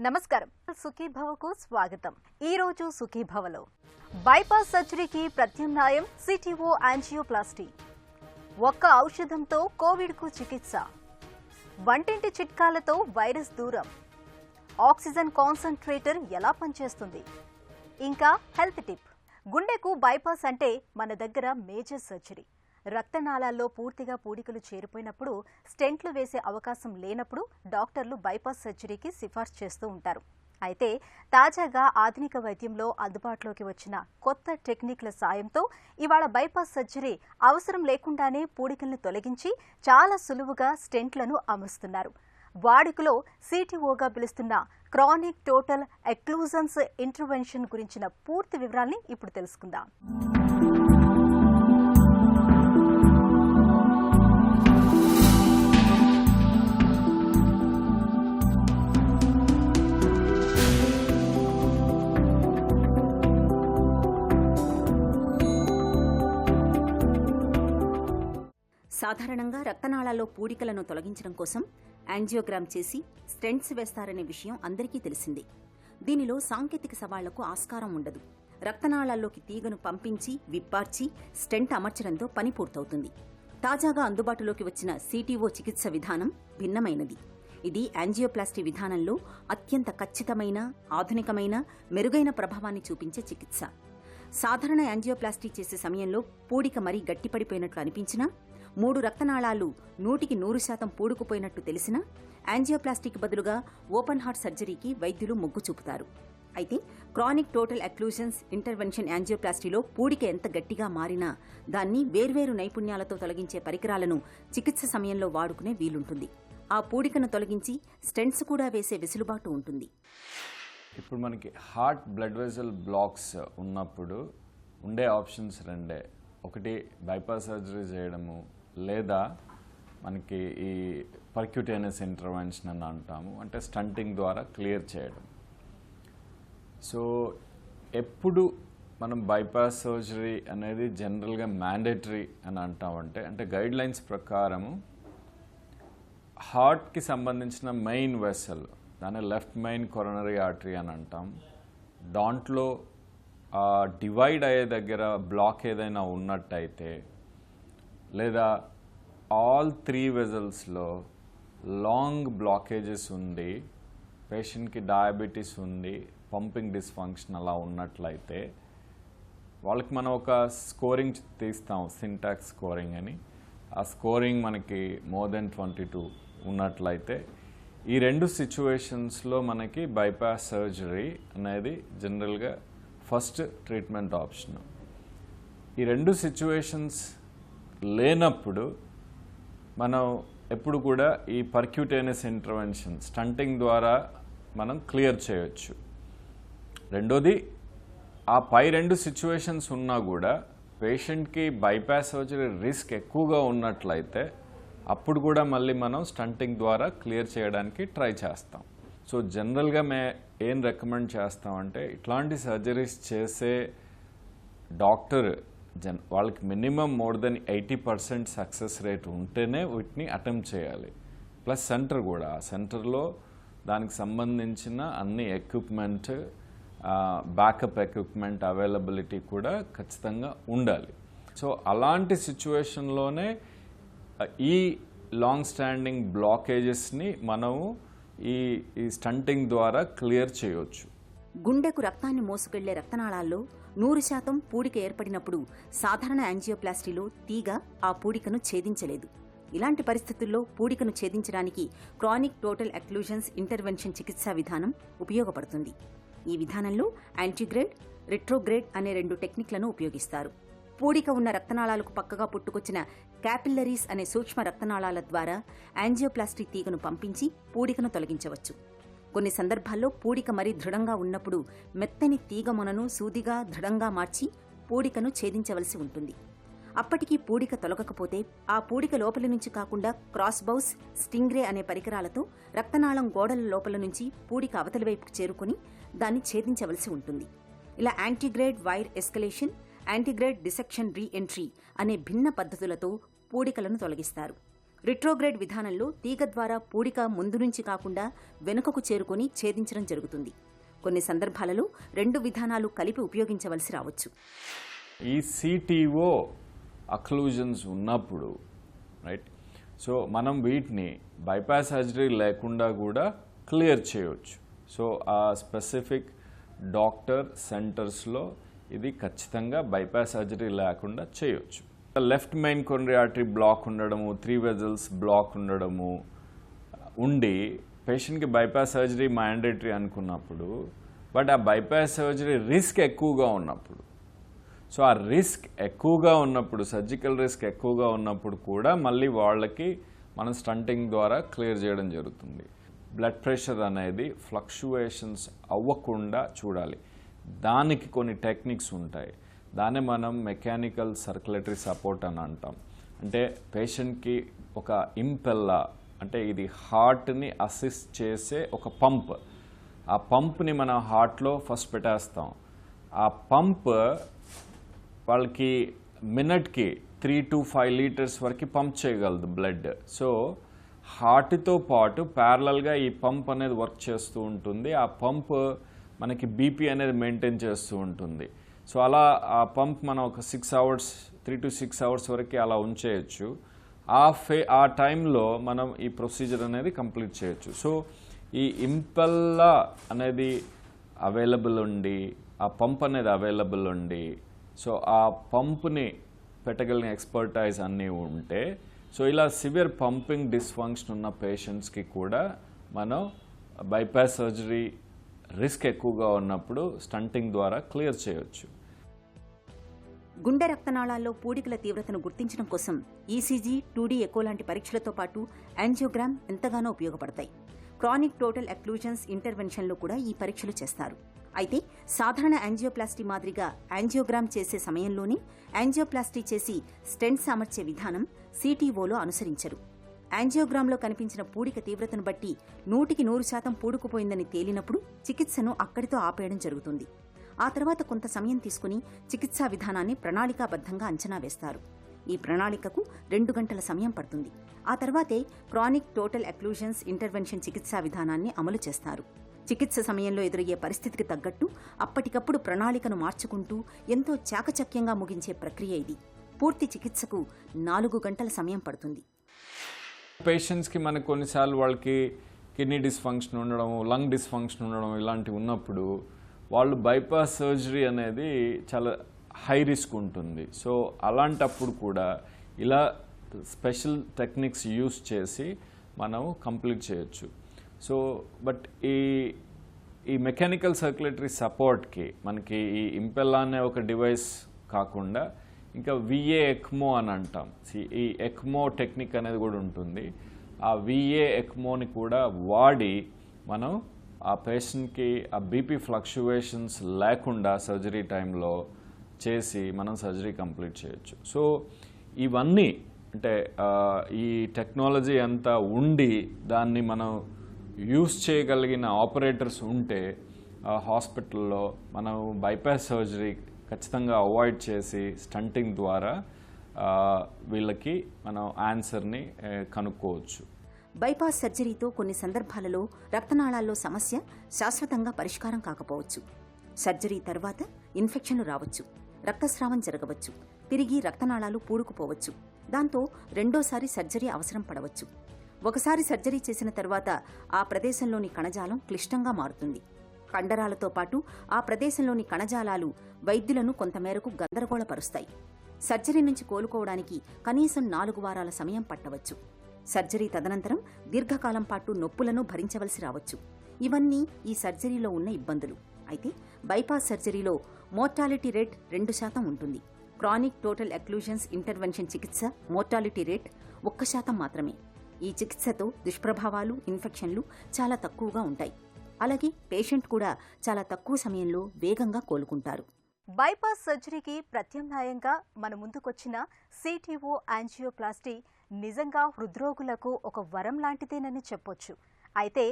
నమస్కారం, సుఖీభవకు స్వాగతం. ఈ రోజు సుఖీభవలో బైపాస్ సర్జరీకి ప్రత్యామ్నాయం సిటిఓ యాంజియోప్లాస్టీ. ఒక్క ఔషధంతో కోవిడ్కు చికిత్స. వంటింటి చిట్కాలతో వైరస్ దూరం. ఆక్సిజన్ కాన్సంట్రేటర్ ఎలా పనిచేస్తుంది? ఇంకా హెల్త్ టిప్. గుండెకు బైపాస్ అంటే మన దగ్గర మేజర్ సర్జరీ. రక్తనాళాల్లో పూర్తిగా పూడికలు చేరిపోయినప్పుడు, స్టెంట్లు వేసే అవకాశం లేనప్పుడు డాక్టర్లు బైపాస్ సర్జరీకి సిఫార్సు చేస్తూ ఉంటారు. అయితే తాజాగా ఆధునిక వైద్యంలో అందుబాటులోకి వచ్చిన కొత్త టెక్నిక్ల సాయంతో ఇవాళ బైపాస్ సర్జరీ అవసరం లేకుండానే పూడికలను తొలగించి చాలా సులువుగా స్టెంట్లను అమరుస్తున్నారు. వాడుకలో సిటిఓగా పిలుస్తున్న క్రానిక్ టోటల్ ఎక్లూజన్స్ ఇంటర్వెన్షన్ గురించిన పూర్తి వివరాల్ని ఇప్పుడు తెలుసుకుందాం. సాధారణంగా రక్తనాళాల్లో పూడికలను తొలగించడం కోసం యాంజియోగ్రామ్ చేసి స్టెంట్స్ వేస్తారనే విషయం అందరికీ తెలిసిందే. దీనిలో సాంకేతిక సవాళ్లకు ఆస్కారం ఉండదు. రక్తనాళాల్లోకి తీగను పంపించి విప్పార్చి స్టెంట్ అమర్చడంతో పని పూర్తవుతుంది. తాజాగా అందుబాటులోకి వచ్చిన సిటిఓ చికిత్స విధానం భిన్నమైనది. ఇది యాంజియోప్లాస్టీ విధానంలో అత్యంత ఖచ్చితమైన, ఆధునికమైన, మెరుగైన ప్రభావాన్ని చూపించే చికిత్స. సాధారణ యాంజియోప్లాస్టీ చేసే సమయంలో పూడిక మరీ గట్టిపడిపోయినట్లు అనిపించినా, 3 రక్తనాళాలు 100% పూడుకుపోయినట్టు తెలిసినా యాంజియోప్లాస్టీకి బదులుగా ఓపెన్ హార్ట్ సర్జరీకి వైద్యులు మొగ్గు చూపుతారు. అయితే క్రానిక్ టోటల్ ఎక్లూజన్స్ ఇంటర్వెన్షన్ యాంజియోప్లాస్టీలో పూడిక ఎంత గట్టిగా మారినా దాన్ని వేర్వేరు నైపుణ్యాలతో తొలగించే పరికరాలను చికిత్స సమయంలో వాడుకునే వీలుంటుంది. ఆ పూడికను తొలగించి స్టెంట్స్ కూడా వేసే వెసులుబాటు ఉంటుంది. ఇప్పుడు మనకి హార్ట్ బ్లడ్ వెజల్ బ్లాక్స్ ఉన్నప్పుడు ఉండే ఆప్షన్స్ రెండే. ఒకటి బైపాస్ సర్జరీ చేయడము, లేదా మనకి ఈ పర్క్యూటేనియస్ ఇంటర్వెన్షన్ అని అంటాము, అంటే స్టంటింగ్ ద్వారా క్లియర్ చేయడం. సో ఎప్పుడు మనం బైపాస్ సర్జరీ అనేది జనరల్గా మ్యాండేటరీ అని అంటామంటే, అంటే గైడ్ లైన్స్ ప్రకారము హార్ట్కి సంబంధించిన మెయిన్ వెసల్, దాన్ని లెఫ్ట్ మెయిన్ కొరోనరీ ఆర్టరీ అని అంటాం. దాంట్లో డివైడ్ అయ్యే దగ్గర బ్లాక్ ఏదైనా ఉన్నట్టయితే, లేదా ఆల్ 3 వెజల్స్లో లాంగ్ బ్లాకేజెస్ ఉంది, పేషెంట్కి డయాబెటీస్ ఉంది, పంపింగ్ డిస్ఫంక్షన్ అలా ఉన్నట్లయితే వాళ్ళకి మనం ఒక స్కోరింగ్ తీస్తాం, సింటాక్స్ స్కోరింగ్ అని. ఆ స్కోరింగ్ మనకి మోర్ దెన్ 22 ఉన్నట్లయితే ఈ 2 సిచ్యువేషన్స్లో మనకి బైపాస్ సర్జరీ అనేది జనరల్గా ఫస్ట్ ట్రీట్మెంట్ ఆప్షన్. ఈ 2 సిచ్యువేషన్స్ లేనప్పుడు మనం ఎప్పుడు కూడా ఈ పర్క్యూటేనియస్ ఇంటర్వెన్షన్ స్టంటింగ్ ద్వారా మనం క్లియర్ చేయొచ్చు. రెండోది, ఆ పై 2 సిచ్యువేషన్స్ ఉన్నా కూడా పేషెంట్కి బైపాస్ సర్జరీ రిస్క్ ఎక్కువగా ఉన్నట్లయితే అప్పుడు కూడా మళ్ళీ మనం స్టంటింగ్ ద్వారా క్లియర్ చేయడానికి ట్రై చేస్తాం. సో జనరల్గా ఏం రికమెండ్ చేస్తామంటే, ఇట్లాంటి సర్జరీస్ చేసే డాక్టర్ వాళ్ళకి minimum more than 80% success rate ఉంటేనే వీటిని అటెంప్ట్ చేయాలి. ప్లస్ సెంటర్ కూడా, ఆ సెంటర్లో దానికి సంబంధించిన అన్ని ఎక్విప్మెంట్, బ్యాకప్ ఎక్విప్మెంట్ అవైలబిలిటీ కూడా ఖచ్చితంగా ఉండాలి. సో అలాంటి సిచ్యువేషన్లోనే ఈ లాంగ్ స్టాండింగ్ బ్లాకేజెస్ని మనము ఈ స్టంటింగ్ ద్వారా క్లియర్ చేయవచ్చు. గుండెకు రక్తాన్ని మోసుకెళ్లే రక్తనాళాల్లో 100% పూడిక ఏర్పడినప్పుడు సాధారణ యాంజియోప్లాస్టీలో తీగ ఆ పూడికను ఛేదించలేదు. ఇలాంటి పరిస్థితుల్లో పూడికను ఛేదించడానికి క్రానిక్ టోటల్ ఎక్లూజన్స్ ఇంటర్వెన్షన్ చికిత్సా విధానం ఉపయోగపడుతుంది. ఈ విధానంలో యాంటీగ్రేడ్, రిట్రోగ్రేడ్ అనే 2 టెక్నిక్లను ఉపయోగిస్తారు. పూడిక ఉన్న రక్తనాళాలకు పక్కగా పుట్టుకొచ్చిన క్యాపిల్లరీస్ అనే సూక్ష్మ రక్తనాళాల ద్వారా యాంజియోప్లాస్టీ తీగను పంపించి పూడికను తొలగించవచ్చు. కొన్ని సందర్భాల్లో పూడిక మరీ దృఢంగా ఉన్నప్పుడు మెత్తని తీగ మొనను సూదిగా దృఢంగా మార్చి పూడికను ఛేదించవలసి ఉంటుంది. అప్పటికీ పూడిక తొలగకపోతే ఆ పూడిక లోపలి నుంచి కాకుండా క్రాస్ బౌస్, స్టింగ్రే అనే పరికరాలతో రక్తనాళం గోడల లోపల నుంచి పూడిక అవతలి వైపుకు చేరుకుని దాన్ని ఛేదించవలసి ఉంటుంది. ఇలా antegrade wire escalation, antegrade dissection re entry అనే భిన్న పద్ధతులతో పూడికలను తొలగిస్తారు. రిట్రోగ్రేడ్ విధానంలో తీగ ద్వారా పూడిక ముందు నుంచి కాకుండా వెనుకకు చేరుకొని ఛేదించడం జరుగుతుంది. కొన్ని సందర్భాలలో 2 విధానాలు కలిపి ఉపయోగించవలసి రావచ్చు. ఈ సిటిఓ అక్లూజన్స్ ఉన్నప్పుడు రైట్, సో మనం వీటిని బైపాస్ సర్జరీ లేకుండా కూడా క్లియర్ చేయవచ్చు. సో ఆ స్పెసిఫిక్ డాక్టర్ సెంటర్స్లో ఇది ఖచ్చితంగా బైపాస్ సర్జరీ లేకుండా చేయొచ్చు. Left main coronary artery block ఉండడము, 3 వెజల్స్ బ్లాక్ ఉండడము ఉండి పేషెంట్కి బైపాస్ సర్జరీ మ్యాండేటరీ అనుకున్నప్పుడు, బట్ ఆ బైపాస్ సర్జరీ రిస్క్ ఎక్కువగా ఉన్నప్పుడు, సో ఆ రిస్క్ ఎక్కువగా ఉన్నప్పుడు, సర్జికల్ రిస్క్ ఎక్కువగా ఉన్నప్పుడు కూడా మళ్ళీ వాళ్ళకి మనం స్టంటింగ్ ద్వారా క్లియర్ చేయడం జరుగుతుంది. బ్లడ్ ప్రెషర్ అనేది ఫ్లక్చువేషన్స్ అవ్వకుండా చూడాలి. దానికి కొన్ని టెక్నిక్స్ ఉంటాయి. దాన్ని మనం మెకానికల్ సర్క్యులేటరీ సపోర్ట్ అని అంటాం. అంటే పేషెంట్కి ఒక ఇంపెల్లా, అంటే ఇది హార్ట్ని అసిస్ట్ చేసే ఒక పంప్. ఆ పంప్ని మనం హార్ట్లో ఫస్ట్ పెట్టేస్తాం. ఆ పంప్ వాళ్ళకి మినిట్కి 3 to 5 లీటర్స్ వరకు పంప్ చేయగలదు బ్లడ్. సో హార్ట్తో పాటు ప్యారలల్గా ఈ పంప్ అనేది వర్క్ చేస్తూ ఉంటుంది. ఆ పంప్ మనకి బీపీ అనేది మెయింటైన్ చేస్తూ ఉంటుంది. సో అలా ఆ పంప్ మనం ఒక 6 hours, 3 to 6 hours వరకు అలా ఉంచేయచ్చు. ఆ టైంలో మనం ఈ ప్రొసీజర్ అనేది కంప్లీట్ చేయొచ్చు. సో ఈ ఇంపెల్లా అనేది అవైలబుల్ ఉండి, ఆ పంప్ అనేది అవైలబుల్ ఉండి, సో ఆ పంప్ని పెట్టగలిగిన ఎక్స్పర్టైజ్ అన్నీ ఉంటే, సో ఇలా సివియర్ పంపింగ్ డిస్ఫంక్షన్ ఉన్న పేషెంట్స్కి కూడా మనం బైపాస్ సర్జరీ రిస్క్ ఎక్కువగా ఉన్నప్పుడు స్టంటింగ్ ద్వారా క్లియర్ చేయొచ్చు. గుండె రక్తనాళాల్లో పూడికల తీవ్రతను గుర్తించడం కోసం ఈసీజీ, 2D ఎకో లాంటి పరీక్షలతో పాటు యాంజియోగ్రామ్ ఎంతగానో ఉపయోగపడతాయి. క్రానిక్ టోటల్ ఎక్లూజన్స్ ఇంటర్వెన్షన్లో కూడా ఈ పరీక్షలు చేస్తారు. అయితే సాధారణ యాంజియోప్లాస్టీ మాదిరిగా యాంజియోగ్రామ్ చేసే సమయంలోనే యాంజియోప్లాస్టీ చేసి స్టెంట్స్ అమర్చే విధానం సిటీఓలో అనుసరించరు. యాంజియోగ్రామ్లో కనిపించిన పూడిక తీవ్రతను బట్టి 100% పూడుకుపోయిందని తేలినప్పుడు చికిత్సను అక్కడితో ఆపేయడం జరుగుతుంది. ఆ తర్వాత కొంత సమయం తీసుకుని చికిత్సా విధానాన్ని ప్రణాళికాబద్ధంగా అంచనా వేస్తారు. ఈ ప్రణాళికకు 2 గంటల సమయం పడుతుంది. ఆ తర్వాతే క్రానిక్ టోటల్ ఎక్లూజన్స్ ఇంటర్వెన్షన్ చికిత్సా విధానాన్ని అమలు చేస్తారు. చికిత్స సమయంలో ఎదురయ్యే పరిస్థితికి తగ్గట్టు అప్పటికప్పుడు ప్రణాళికను మార్చుకుంటూ ఎంతో చాకచక్యంగా ముగించే ప్రక్రియ ఇది. పూర్తి చికిత్సకు 4 గంటల సమయం పడుతుంది. పేషెంట్స్కి మనకు కొన్నిసార్లు వాళ్ళకి కిడ్నీ డిస్ఫంక్షన్ ఉండడం, లంగ్ డిస్ఫంక్షన్ ఉండడం ఇలాంటివి ఉన్నప్పుడు వాళ్ళు బైపాస్ సర్జరీ అనేది చాలా హై రిస్క్ ఉంటుంది. సో అలాంటప్పుడు కూడా ఇలా స్పెషల్ టెక్నిక్స్ యూస్ చేసి మనం కంప్లీట్ చేయొచ్చు. సో బట్ ఈ మెకానికల్ సర్క్యులేటరీ సపోర్ట్కి మనకి ఈ ఇంపెల్లా అనే ఒక డివైస్ కాకుండా ఇంకా విఏ ఎక్మో అని అంటాం. ఈ ఎక్మో టెక్నిక్ అనేది కూడా ఉంటుంది. ఆ విఏ ఎక్మోని కూడా వాడి మనం ఆ పేషెంట్కి ఆ బీపీ ఫ్లక్చువేషన్స్ లేకుండా సర్జరీ టైంలో చేసి మనం సర్జరీ కంప్లీట్ చేయొచ్చు. సో ఇవన్నీ అంటే ఈ టెక్నాలజీ అంతా ఉండి దాన్ని మనం యూస్ చేయగలిగిన ఆపరేటర్స్ ఉంటే హాస్పిటల్లో మనం బైపాస్ సర్జరీ ఖచ్చితంగా అవాయిడ్ చేసి స్టంటింగ్ ద్వారా వీళ్ళకి మనం ఆన్సర్ని కనుక్కోవచ్చు. బైపాస్ సర్జరీతో కొన్ని సందర్భాలలో రక్తనాళాల్లో సమస్య శాశ్వతంగా పరిష్కారం కాకపోవచ్చు. సర్జరీ తర్వాత ఇన్ఫెక్షన్లు రావచ్చు, రక్తస్రావం జరగవచ్చు, తిరిగి రక్తనాళాలు పూడుకుపోవచ్చు. దాంతో రెండోసారి సర్జరీ అవసరం పడవచ్చు. ఒకసారి సర్జరీ చేసిన తర్వాత ఆ ప్రదేశంలోని కణజాలం క్లిష్టంగా మారుతుంది. కండరాలతో పాటు ఆ ప్రదేశంలోని కణజాలాలు వైద్యులను కొంతమేరకు గందరగోళపరుస్తాయి. సర్జరీ నుంచి కోలుకోవడానికి కనీసం 4 వారాల సమయం పట్టవచ్చు. సర్జరీ తదనంతరం దీర్ఘకాలం పాటు నొప్పులను భరించవలసి రావచ్చు. ఇవన్నీ ఈ సర్జరీలో ఉన్న ఇబ్బందులు. అయితే బైపాస్ సర్జరీలో మోర్టాలిటీ రేట్ 2% ఉంటుంది. క్రానిక్ టోటల్ ఎక్లూజన్స్ ఇంటర్వెన్షన్ చికిత్స మోర్టాలిటీ రేట్ 1% మాత్రమే. ఈ చికిత్సతో దుష్ప్రభావాలు, ఇన్ఫెక్షన్లు చాలా తక్కువగా ఉంటాయి. అలాగే పేషెంట్ కూడా చాలా తక్కువ సమయంలో వేగంగా కోలుకుంటారు. బైపాస్ సర్జరీకి ప్రత్యామ్నాయంగా మన ముందుకొచ్చిన సిటిఓ యాంజియోప్లాస్టీ నిజంగా హృద్రోగులకు ఒక వరం లాంటిదేనని చెప్పొచ్చు. అయితే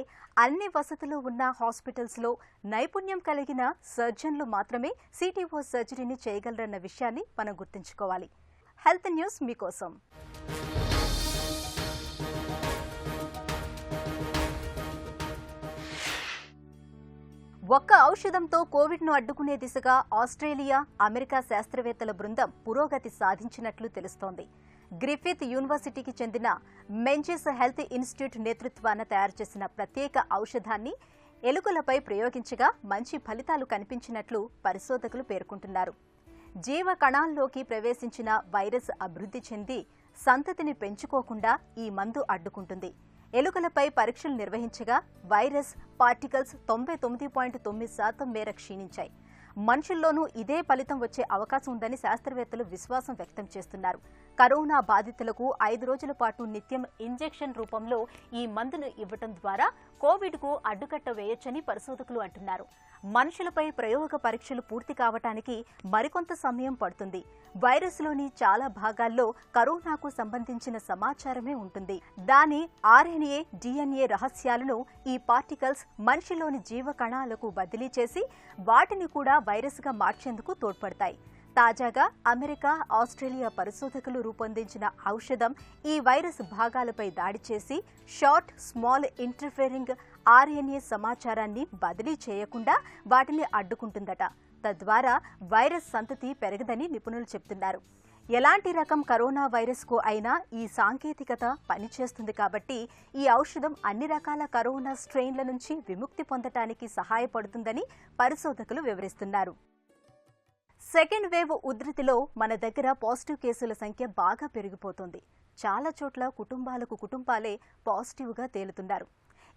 అన్ని వసతులు ఉన్న హాస్పిటల్స్లో నైపుణ్యం కలిగిన సర్జన్లు మాత్రమే సిటిఓ సర్జరీని చేయగలరన్న విషయాన్ని మనం గుర్తుంచుకోవాలి. హెల్త్ న్యూస్ మీకోసం. ఒక్క ఔషధంతో కోవిడ్ను అడ్డుకునే దిశగా ఆస్ట్రేలియా, అమెరికా శాస్త్రవేత్తల బృందం పురోగతి సాధించినట్లు తెలుస్తోంది. గ్రిఫిత్ యూనివర్సిటీకి చెందిన మెంజిస్ హెల్త్ ఇన్స్టిట్యూట్ నేతృత్వాన తయారు చేసిన ప్రత్యేక ఔషధాన్ని ఎలుకలపై ప్రయోగించగా మంచి ఫలితాలు కనిపించినట్లు పరిశోధకులు పేర్కొంటున్నారు. జీవ కణాల్లోకి ప్రవేశించిన వైరస్ అభివృద్ధి చెంది సంతతిని పెంచుకోకుండా ఈ మందు అడ్డుకుంటుంది. ఎలుకలపై పరీక్షలు నిర్వహించగా వైరస్ పార్టికల్స్ 99.9% మేర క్షీణించాయి. మనుషుల్లోనూ ఇదే ఫలితం వచ్చే అవకాశం ఉందని శాస్త్రవేత్తలు విశ్వాసం వ్యక్తం చేస్తున్నారు. కరోనా బాధితులకు 5 రోజుల పాటు నిత్యం ఇంజెక్షన్ రూపంలో ఈ మందును ఇవ్వడం ద్వారా కోవిడ్కు అడ్డుకట్ట వేయొచ్చని పరిశోధకులు అంటున్నారు. మనుషులపై ప్రయోగ పరీక్షలు పూర్తి కావటానికి మరికొంత సమయం పడుతుంది. వైరస్లోని చాలా భాగాల్లో కరోనాకు సంబంధించిన సమాచారమే ఉంటుంది. దాని ఆర్ఎన్ఏ, డిఎన్ఏ రహస్యాలను ఈ పార్టికల్స్ మనిషిలోని జీవ కణాలకు బదిలీ చేసి వాటిని కూడా వైరస్గా మార్చేందుకు తోడ్పడతాయి. తాజాగా అమెరికా, ఆస్ట్రేలియా పరిశోధకులు రూపొందించిన ఔషధం ఈ వైరస్ భాగాలపై దాడి చేసి షార్ట్, స్మాల్ ఇంటర్ఫెరింగ్ ఆర్ఎన్ఏ సమాచారాన్ని బదిలీ చేయకుండా వాటిని అడ్డుకుంటుందట. తద్వారా వైరస్ సంతతి పెరగదని నిపుణులు చెబుతున్నారు. ఎలాంటి రకం కరోనా వైరస్కు అయినా ఈ సాంకేతికత పనిచేస్తుంది కాబట్టి ఈ ఔషధం అన్ని రకాల కరోనా స్ట్రెయిన్ల నుంచి విముక్తి పొందటానికి సహాయపడుతుందని పరిశోధకులు వివరిస్తున్నారు. సెకండ్ వేవ్ ఉధృతిలో మన దగ్గర పాజిటివ్ కేసుల సంఖ్య బాగా పెరిగిపోతుంది. చాలా చోట్ల కుటుంబాలే పాజిటివ్గా తేలుతున్నారు.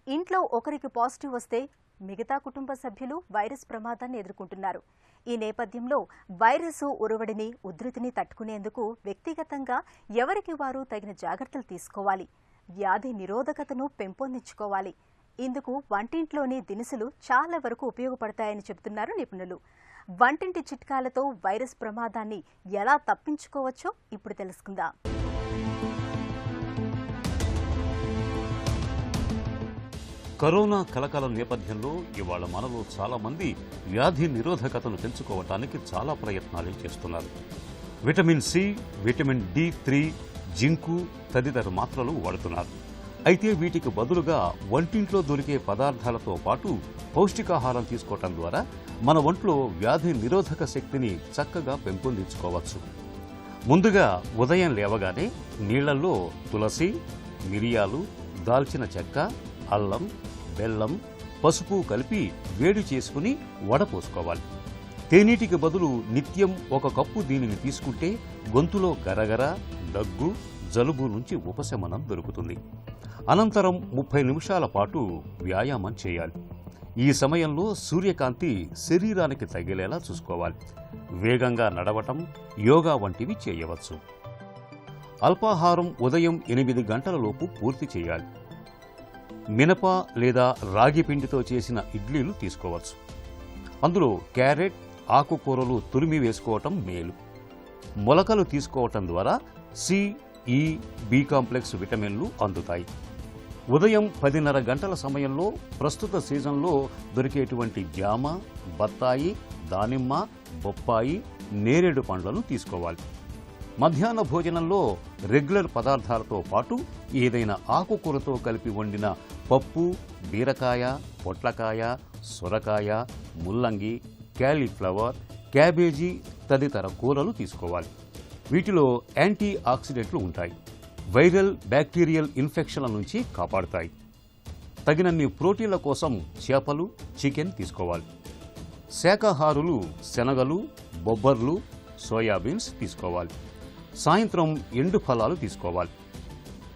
ఇంట్లో ఒకరికి పాజిటివ్ వస్తే మిగతా కుటుంబ సభ్యులు వైరస్ ప్రమాదాన్ని ఎదుర్కొంటున్నారు. ఈ నేపథ్యంలో వైరస్ ఉరవడిని, ఉధృతిని తట్టుకునేందుకు వ్యక్తిగతంగా ఎవరికి వారు తగిన జాగ్రత్తలు తీసుకోవాలి. వ్యాధి నిరోధకతను పెంపొందించుకోవాలి. ఇందుకు వంటింట్లోని దినుసులు చాలా వరకు ఉపయోగపడతాయని చెబుతున్నారు నిపుణులు. వంటింటి చిట్కాలతో వైరస్ ప్రమాదాన్ని ఎలా తప్పించుకోవచ్చో ఇప్పుడు తెలుసుకుందాం. కరోనా కలకాలం నేపథ్యంలో ఇవాళ మనలో చాలా మంది వ్యాధి నిరోధకతను పెంచుకోవటానికి చాలా ప్రయత్నాలు చేస్తున్నారు. విటమిన్ సి, విటమిన్ డి3, జింకు తదితర మాత్రలు వాడుతున్నారు. అయితే వీటికి బదులుగా వంటింట్లో దొరికే పదార్థాలతో పాటు పౌష్టికాహారం తీసుకోవటం ద్వారా మన ఒంట్లో వ్యాధి నిరోధక శక్తిని చక్కగా పెంపొందించుకోవచ్చు. ముందుగా ఉదయం లేవగానే నీళ్లలో తులసి, మిరియాలు, దాల్చిన చెక్క, అల్లం, బెల్లం, పసుపు కలిపి వేడి చేసుకుని వడపోసుకోవాలి. తేనీటికి బదులు నిత్యం 1 కప్పు దీనిని తీసుకుంటే గొంతులో గరగర, దగ్గు, జలుబు నుంచి ఉపశమనం దొరుకుతుంది. అనంతరం 30 నిమిషాల పాటు వ్యాయామం చేయాలి. ఈ సమయంలో సూర్యకాంతి శరీరానికి తగిలేలా చూసుకోవాలి. వేగంగా నడవటం, యోగా వంటివి చేయవచ్చు. అల్పాహారం ఉదయం 8 గంటలలోపు పూర్తి చేయాలి. మినప లేదా రాగి పిండితో చేసిన ఇడ్లీలు తీసుకోవచ్చు. అందులో క్యారెట్, ఆకుకూరలు తురిమి వేసుకోవటం మేలు. మొలకలు తీసుకోవటం ద్వారా సి, ఈ, బి కాంప్లెక్స్ విటమిన్లు అందుతాయి. ఉదయం 10:30 గంటల సమయంలో ప్రస్తుత సీజన్లో దొరికేటువంటి జామ, బత్తాయి, దానిమ్మ, బొప్పాయి, నేరేడు పండ్లను తీసుకోవాలి. మధ్యాహ్న భోజనంలో రెగ్యులర్ పదార్థాలతో పాటు ఏదైనా ఆకుకూరతో కలిపి వండిన పప్పు, బీరకాయ, పొట్లకాయ, సొరకాయ, ముల్లంగి, క్యాలీఫ్లవర్, క్యాబేజీ తదితర కూరలు తీసుకోవాలి. వీటిలో యాంటీ ఆక్సిడెంట్లు ఉంటాయి. వైరల్, బ్యాక్టీరియల్ ఇన్ఫెక్షన్ల నుంచి కాపాడుతాయి. తగినన్ని ప్రోటీన్ల కోసం చేపలు, చికెన్ తీసుకోవాలి. శాకాహారులు శనగలు, బొబ్బర్లు, సోయాబీన్స్ తీసుకోవాలి. సాయంత్రం ఎండు ఫలాలు తీసుకోవాలి.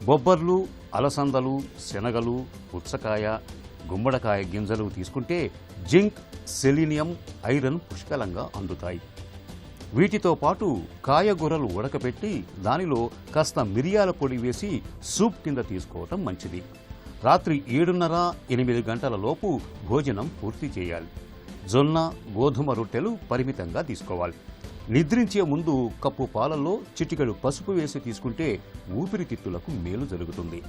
బొబ్బర్లు, అలసందలు, శనగలు, పుచ్చకాయ, గుమ్మడికాయ గింజలు తీసుకుంటే జింక్, సెలీనియం, ఐరన్ పుష్కలంగా అందుతాయి. వీటితో పాటు కాయగూరలు ఉడకబెట్టి దానిలో కాస్త మిరియాల పొడి వేసి సూప్ కింద తీసుకోవటం మంచిది. రాత్రి 7:30-8 గంటల లోపు భోజనం పూర్తి చేయాలి. జొన్న, గోధుమ రొట్టెలు పరిమితంగా తీసుకోవాలి. నిద్రించే ముందు కప్పు పాలల్లో చిటికెడు పసుపు వేసి తీసుకుంటే ఊపిరితిత్తులకు మేలు జరుగుతుంది.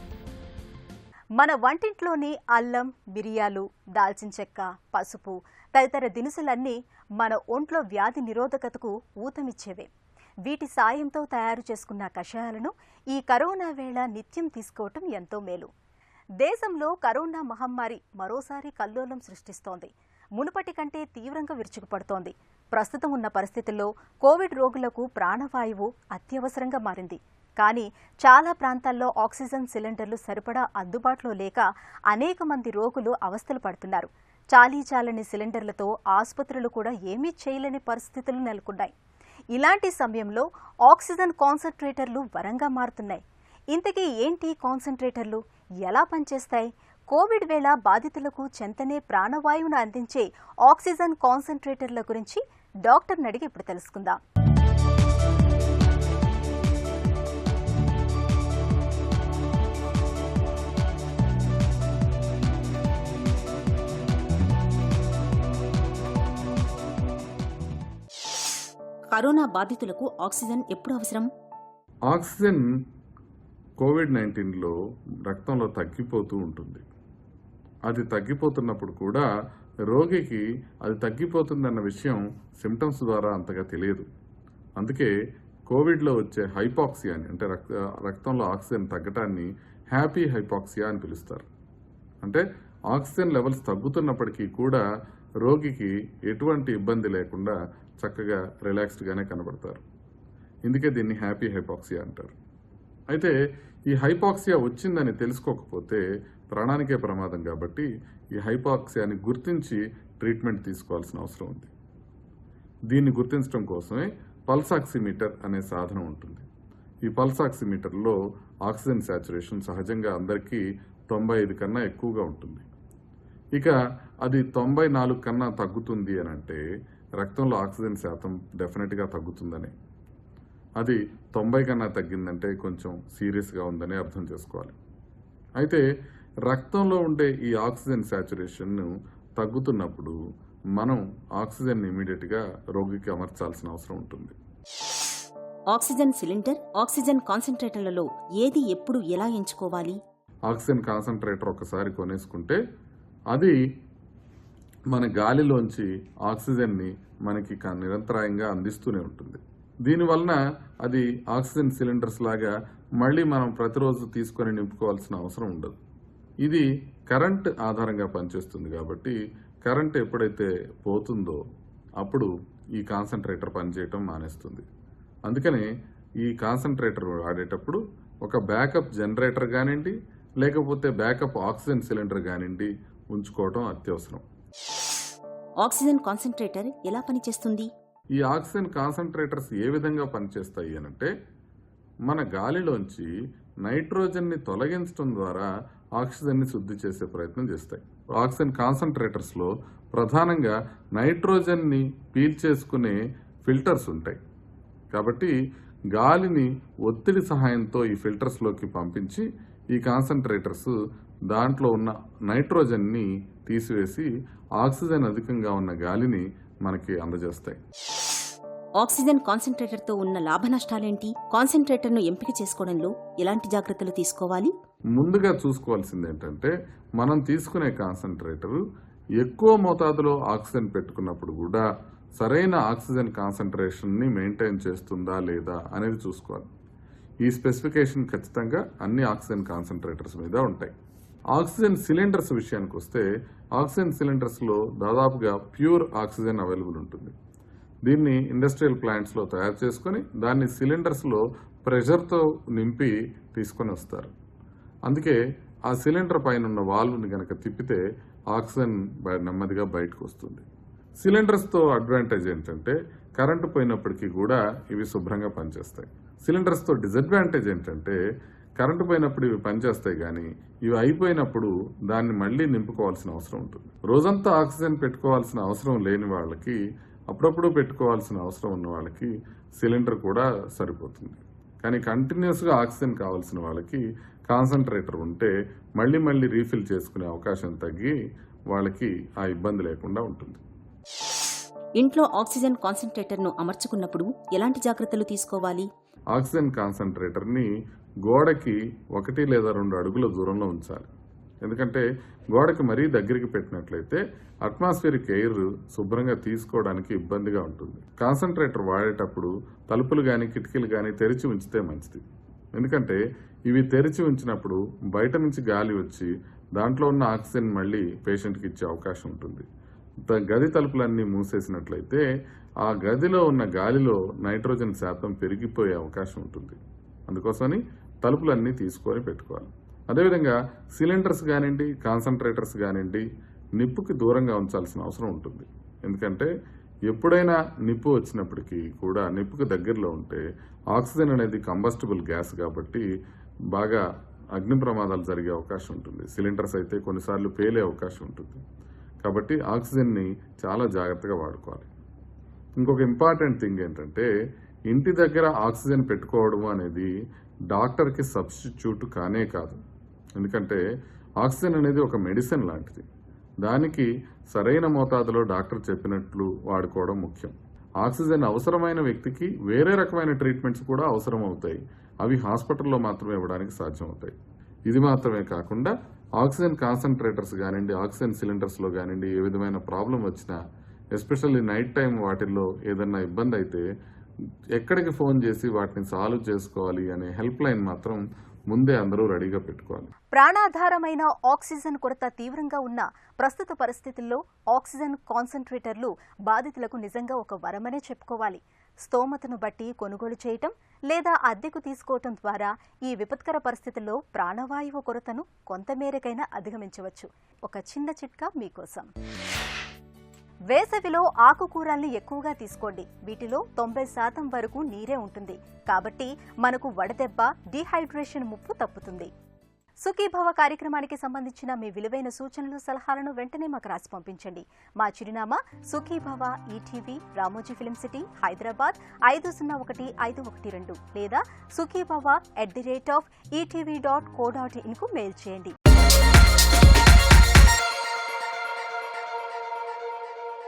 మన వంటింట్లోని అల్లం, మిరియాలు, దాల్చిన చెక్క, పసుపు తదితర దినుసులన్నీ మన ఒంట్లో వ్యాధి నిరోధకతకు ఊతమిచ్చేవే. వీటి సాయంతో తయారు చేసుకున్న కషాయాలను ఈ కరోనా వేళ నిత్యం తీసుకోవటం ఎంతో మేలు. దేశంలో కరోనా మహమ్మారి మరోసారి కల్లోలం సృష్టిస్తోంది. మునుపటి కంటే తీవ్రంగా విరుచుకుపడుతోంది. ప్రస్తుతం ఉన్న పరిస్థితుల్లో కోవిడ్ రోగులకు ప్రాణవాయువు అత్యవసరంగా మారింది. కానీ చాలా ప్రాంతాల్లో ఆక్సిజన్ సిలిండర్లు సరిపడా అందుబాటులో లేక అనేక మంది రోగులు అవస్థలు పడుతున్నారు. చాలీచాలని సిలిండర్లతో ఆసుపత్రులు కూడా ఏమీ చేయలేని పరిస్థితులు నెలకొన్నాయి. ఇలాంటి సమయంలో ఆక్సిజన్ కాన్సంట్రేటర్లు వరంగా మారుతున్నాయి. ఇంతకీ ఏంటి కాన్సంట్రేటర్లు, ఎలా పనిచేస్తాయి? కోవిడ్ వేళ బాధితులకు చెంతనే ప్రాణవాయువును అందించే ఆక్సిజన్ కాన్సంట్రేటర్ల గురించి డాక్టర్ని అడిగి ఇప్పుడు తెలుసుకుందాం. కరోనా బాధితులకు ఆక్సిజన్ ఎప్పుడు అవసరం? ఆక్సిజన్ కోవిడ్-19లో రక్తంలో తగ్గిపోతూ ఉంటుంది. అది తగ్గిపోతున్నప్పుడు కూడా రోగికి అది తగ్గిపోతుందన్న విషయం సిమ్టమ్స్ ద్వారా అంతగా తెలియదు. అందుకే కోవిడ్లో వచ్చే హైపాక్సియా అంటే రక్తంలో ఆక్సిజన్ తగ్గటాన్ని హ్యాపీ హైపాక్సియా అని పిలుస్తారు. అంటే ఆక్సిజన్ లెవెల్స్ తగ్గుతున్నప్పటికీ కూడా రోగికి ఎటువంటి ఇబ్బంది లేకుండా చక్కగా రిలాక్స్డ్గానే కనబడతారు. ఇందుకే దీన్ని హ్యాపీ హైపాక్సియా అంటారు. అయితే ఈ హైపాక్సియా వచ్చిందని తెలుసుకోకపోతే ప్రాణానికే ప్రమాదం కాబట్టి ఈ హైపాక్సియాని గుర్తించి ట్రీట్మెంట్ తీసుకోవాల్సిన అవసరం ఉంది. దీన్ని గుర్తించడం కోసమే పల్స్ ఆక్సిమీటర్ అనే సాధనం ఉంటుంది. ఈ పల్స్ ఆక్సిమీటర్లో ఆక్సిజన్ శాచురేషన్ సహజంగా అందరికీ 95 కన్నా ఎక్కువగా ఉంటుంది. ఇక అది 94 కన్నా తగ్గుతుంది అని అంటే రక్తంలో ఆక్సిజన్ శాతం డెఫినెట్గా తగ్గుతుందని, అది 90 కన్నా తగ్గిందంటే కొంచెం సీరియస్గా ఉందని అర్థం చేసుకోవాలి. అయితే రక్తంలో ఉండే ఈ ఆక్సిజన్ శాచురేషన్ను తగ్గుతున్నప్పుడు మనం ఆక్సిజన్ ఇమీడియట్గా రోగికి అమర్చాల్సిన అవసరం ఉంటుంది. ఆక్సిజన్ సిలిండర్, ఆక్సిజన్ కాన్సంట్రేటర్లలో ఏది ఎప్పుడు ఎలా ఎంచుకోవాలి? ఆక్సిజన్ కాన్సంట్రేటర్ ఒకసారి కొనేసుకుంటే అది మన గాలిలోంచి ఆక్సిజన్ని మనకి నిరంతరాయంగా అందిస్తూనే ఉంటుంది. దీనివలన అది ఆక్సిజన్ సిలిండర్స్ లాగా మళ్ళీ మనం ప్రతిరోజు తీసుకొని నింపుకోవాల్సిన అవసరం ఉండదు. ఇది కరెంట్ ఆధారంగా పనిచేస్తుంది కాబట్టి కరెంట్ ఎప్పుడైతే పోతుందో అప్పుడు ఈ కాన్సంట్రేటర్ పనిచేయటం మానేస్తుంది. అందుకనే ఈ కాన్సంట్రేటర్ వాడేటప్పుడు ఒక బ్యాకప్ జనరేటర్ కానివ్వండి, లేకపోతే బ్యాకప్ ఆక్సిజన్ సిలిండర్ కానివ్వండి ఉంచుకోవడం అత్యవసరం. ఆక్సిజన్ కాన్సంట్రేటర్ ఎలా పనిచేస్తుంది? ఈ ఆక్సిజన్ కాన్సంట్రేటర్స్ ఏ విధంగా పనిచేస్తాయి అనంటే మన గాలిలోంచి నైట్రోజన్ని తొలగించడం ద్వారా ఆక్సిజన్ని శుద్ధి చేసే ప్రయత్నం చేస్తాయి. ఆక్సిజన్ కాన్సంట్రేటర్స్లో ప్రధానంగా నైట్రోజన్ని పీల్చేసుకునే ఫిల్టర్స్ ఉంటాయి. కాబట్టి గాలిని ఒత్తిడి సహాయంతో ఈ ఫిల్టర్స్లోకి పంపించి ఈ కాన్సంట్రేటర్స్ దాంట్లో ఉన్న నైట్రోజన్ని తీసివేసి ఆక్సిజన్ అధికంగా ఉన్న గాలిని మనకి అందజేస్తాయి. ఆక్సిజన్ కాన్సంట్రేటర్తో ఉన్న లాభ నష్టాలేంటి? కాన్సంట్రేటర్ను ఎంపిక చేసుకోవడంలో ఎలాంటి జాగ్రత్తలు తీసుకోవాలి? ముందుగా చూసుకోవాల్సింది ఏంటంటే మనం తీసుకునే కాన్సంట్రేటర్ ఎక్కువ మోతాదులో ఆక్సిజన్ పెట్టుకున్నప్పుడు కూడా సరైన ఆక్సిజన్ కాన్సంట్రేషన్ని మెయింటైన్ చేస్తుందా లేదా అనేది చూసుకోవాలి. ఈ స్పెసిఫికేషన్ ఖచ్చితంగా అన్ని ఆక్సిజన్ కాన్సంట్రేటర్స్ మీద ఉంటాయి. ఆక్సిజన్ సిలిండర్స్ విషయానికి వస్తే ఆక్సిజన్ సిలిండర్స్లో దాదాపుగా ప్యూర్ ఆక్సిజన్ అవైలబుల్ ఉంటుంది. దీన్ని ఇండస్ట్రియల్ ప్లాంట్స్లో తయారు చేసుకొని దాన్ని సిలిండర్స్లో ప్రెషర్తో నింపి తీసుకొని వస్తారు. అందుకే ఆ సిలిండర్ పైన ఉన్న వాల్వ్ని కనుక తిప్పితే ఆక్సిజన్ నెమ్మదిగా బయటకు వస్తుంది. సిలిండర్స్తో అడ్వాంటేజ్ ఏంటంటే కరెంటు పోయినప్పటికీ కూడా ఇవి శుభ్రంగా పనిచేస్తాయి. సిలిండర్స్తో డిసడ్వాంటేజ్ ఏంటంటే కరెంటు పోయినప్పుడు ఇవి పనిచేస్తాయి కానీ ఇవి అయిపోయినప్పుడు దాన్ని మళ్ళీ నింపుకోవాల్సిన అవసరం ఉంటుంది. రోజంతా ఆక్సిజన్ పెట్టుకోవాల్సిన అవసరం లేని వాళ్ళకి, అప్పుడప్పుడు పెట్టుకోవాల్సిన అవసరం ఉన్న వాళ్ళకి సిలిండర్ కూడా సరిపోతుంది. కానీ కంటిన్యూస్గా ఆక్సిజన్ కావాల్సిన వాళ్ళకి కాన్సంట్రేటర్ ఉంటే మళ్ళీ మళ్ళీ రీఫిల్ చేసుకునే అవకాశం తగ్గి వాళ్ళకి ఆ ఇబ్బంది లేకుండా ఉంటుంది. ఇంట్లో ఆక్సిజన్ కాన్సంట్రేటర్ను అమర్చుకున్నప్పుడు ఎలాంటి జాగ్రత్తలు తీసుకోవాలి? ఆక్సిజన్ కాన్సంట్రేటర్ని గోడకి 1 లేదా 2 అడుగుల దూరంలో ఉంచాలి. ఎందుకంటే గోడకి మరీ దగ్గరికి పెట్టినట్లయితే అట్మాస్ఫియరిక్ ఎయిర్ శుభ్రంగా తీసుకోవడానికి ఇబ్బందిగా ఉంటుంది. కాన్సంట్రేటర్ వాడేటప్పుడు తలుపులు కానీ కిటికీలు కానీ తెరిచి ఉంచితే మంచిది. ఎందుకంటే ఇవి తెరిచి ఉంచినప్పుడు బయట నుంచి గాలి వచ్చి దాంట్లో ఉన్న ఆక్సిజన్ మళ్ళీ పేషెంట్కి ఇచ్చే అవకాశం ఉంటుంది. గది తలుపులన్నీ మూసేసినట్లయితే ఆ గదిలో ఉన్న గాలిలో నైట్రోజన్ శాతం పెరిగిపోయే అవకాశం ఉంటుంది. అందుకోసమని తలుపులన్నీ తీసుకొని పెట్టుకోవాలి. అదేవిధంగా సిలిండర్స్ కానివ్వండి, కాన్సన్ట్రేటర్స్ కానివ్వండి నిప్పుకి దూరంగా ఉంచాల్సిన అవసరం ఉంటుంది. ఎందుకంటే ఎప్పుడైనా నిప్పు వచ్చినప్పటికీ కూడా నిప్పుకి దగ్గరలో ఉంటే ఆక్సిజన్ అనేది కంబస్టిబుల్ గ్యాస్ కాబట్టి బాగా అగ్ని ప్రమాదాలు జరిగే అవకాశం ఉంటుంది. సిలిండర్స్ అయితే కొన్నిసార్లు పేలే అవకాశం ఉంటుంది. కాబట్టి ఆక్సిజన్ని చాలా జాగ్రత్తగా వాడుకోవాలి. ఇంకొక ఇంపార్టెంట్ థింగ్ ఏంటంటే ఇంటి దగ్గర ఆక్సిజన్ పెట్టుకోవడం అనేది డాక్టర్కి సబ్స్టిట్యూట్ కానే కాదు. ఎందుకంటే ఆక్సిజన్ అనేది ఒక మెడిసిన్ లాంటిది. దానికి సరైన మోతాదులో డాక్టర్ చెప్పినట్లు వాడుకోవడం ముఖ్యం. ఆక్సిజన్ అవసరమైన వ్యక్తికి వేరే రకమైన ట్రీట్మెంట్స్ కూడా అవసరం అవుతాయి. అవి హాస్పిటల్లో మాత్రమే ఇవ్వడానికి సాధ్యమవుతాయి. ఇది మాత్రమే కాకుండా ఆక్సిజన్ కాన్సన్ట్రేటర్స్ కానివ్వండి, ఆక్సిజన్ సిలిండర్స్లో కానివ్వండి ఏ విధమైన ప్రాబ్లం వచ్చినా, ఎస్పెషల్లీ నైట్ టైం వాటిల్లో ఏదన్నా ఇబ్బంది అయితే ఎక్కడికి ఫోన్ చేసి వాటిని సాల్వ్ చేసుకోవాలి అనే హెల్ప్ లైన్ మాత్రం ముందే అందరూ రెడీగా పెట్టుకోవాలి. ప్రాణాధారమైన ఆక్సిజన్ కొరత తీవ్రంగా ఉన్న ప్రస్తుత పరిస్థితుల్లో ఆక్సిజన్ కాన్సంట్రేటర్లు బాధితులకు నిజంగా ఒక వరమనే చెప్పుకోవాలి. స్తోమతను బట్టి కొనుగోలు చేయటం లేదా అద్దెకు తీసుకోవటం ద్వారా ఈ విపత్కర పరిస్థితుల్లో ప్రాణవాయువు కొరతను కొంతమేరకైనా అధిగమించవచ్చు. ఒక చిన్న చిట్కా మీకోసం. వేసవిలో ఆకుకూరల్ని ఎక్కువగా తీసుకోండి. వీటిలో 90% వరకు నీరే ఉంటుంది. కాబట్టి మనకు వడదెబ్బ, డీహైడ్రేషన్ ముప్పు తప్పుతుంది. సుఖీభవ కార్యక్రమానికి సంబంధించిన మీ విలువైన సూచనలు, సలహాలను వెంటనే మాకు రాసి పంపించండి. మా చిరునామా Sukhibhava, ETV, Ramoji film city, Hyderabad 501512 లేదా sukhibhava@etv.co.in కు మెయిల్ చేయండి.